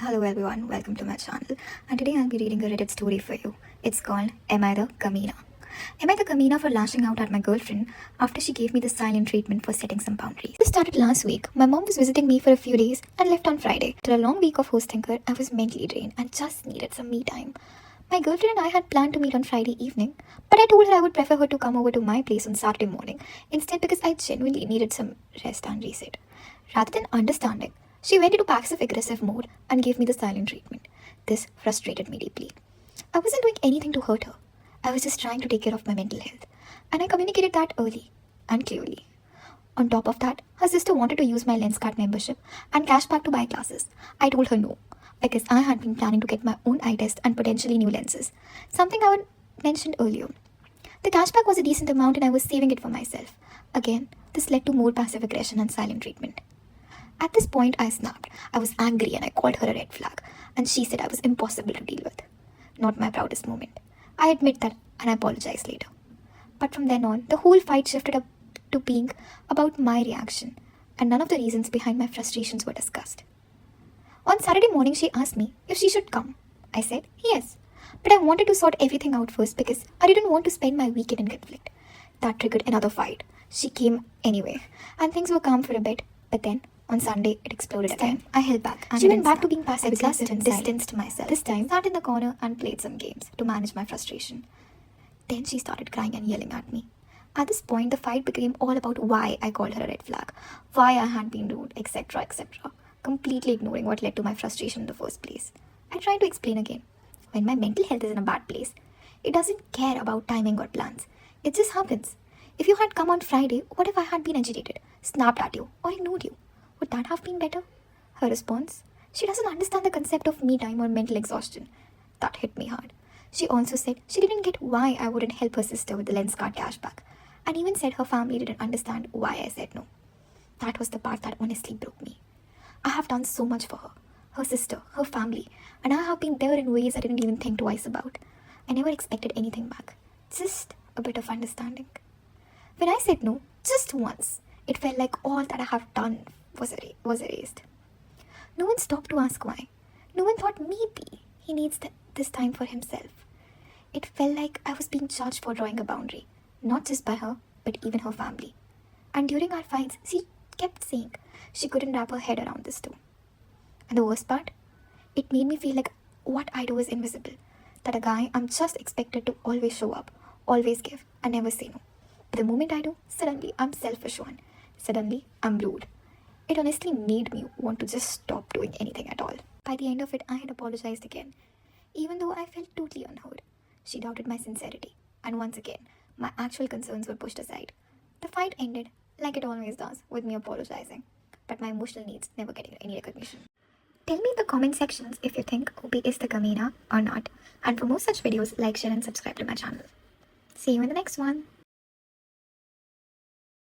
Hello everyone, welcome to my channel, and today I'll be reading a Reddit story for you. It's called Am I the Kamina? Am I the Kamina for lashing out at my girlfriend after she gave me the silent treatment for setting some boundaries? This started last week. My mom was visiting me for a few days and left on Friday. After a long week of hosting her, I was mentally drained and just needed some me time. My girlfriend and I had planned to meet on Friday evening, but I told her I would prefer her to come over to my place on Saturday morning instead because I genuinely needed some rest and reset. Rather than understanding, she went into passive-aggressive mode and gave me the silent treatment. This frustrated me deeply. I wasn't doing anything to hurt her. I was just trying to take care of my mental health. And I communicated that early and clearly. On top of that, her sister wanted to use my Lenskart membership and cashback to buy glasses. I told her no, because I had been planning to get my own eye test and potentially new lenses, something I had mentioned earlier. The cashback was a decent amount and I was saving it for myself. Again, this led to more passive aggression and silent treatment. At this point, I snapped. I was angry and I called her a red flag, and she said I was impossible to deal with. Not my proudest moment. I admit that and I apologized later. But from then on, the whole fight shifted up to being about my reaction, and none of the reasons behind my frustrations were discussed. On Saturday morning, she asked me if she should come. I said yes, but I wanted to sort everything out first because I didn't want to spend my weekend in conflict. That triggered another fight. She came anyway, and things were calm for a bit, but then on Sunday, it exploded again. I held back. She went back to being passive-aggressive and distanced myself. This time, I sat in the corner and played some games to manage my frustration. Then she started crying and yelling at me. At this point, the fight became all about why I called her a red flag, why I had been rude, etc., etc., completely ignoring what led to my frustration in the first place. I tried to explain again. When my mental health is in a bad place, it doesn't care about timing or plans. It just happens. If you had come on Friday, what if I had been agitated, snapped at you, or ignored you? Would that have been better? Her response? She doesn't understand the concept of me time or mental exhaustion. That hit me hard. She also said she didn't get why I wouldn't help her sister with the Lenskart cashback, and even said her family didn't understand why I said no. That was the part that honestly broke me. I have done so much for her sister, her family, and I have been there in ways I didn't even think twice about. I never expected anything back. Just a bit of understanding. When I said no, just once, it felt like all that I have done was erased. No one stopped to ask why. No one thought maybe he needs this time for himself. It felt like I was being judged for drawing a boundary, not just by her, but even her family. And during our fights, she kept saying she couldn't wrap her head around this too. And the worst part? It made me feel like what I do is invisible. That a guy I'm just expected to always show up, always give, and never say no. But the moment I do, suddenly I'm selfish one. Suddenly I'm rude. It honestly made me want to just stop doing anything at all. By the end of it, I had apologized again, even though I felt totally unheard. She doubted my sincerity, and once again, my actual concerns were pushed aside. The fight ended, like it always does, with me apologizing, but my emotional needs never getting any recognition. Tell me in the comment sections if you think OP is the Kamina or not, and for more such videos, like, share and subscribe to my channel. See you in the next one.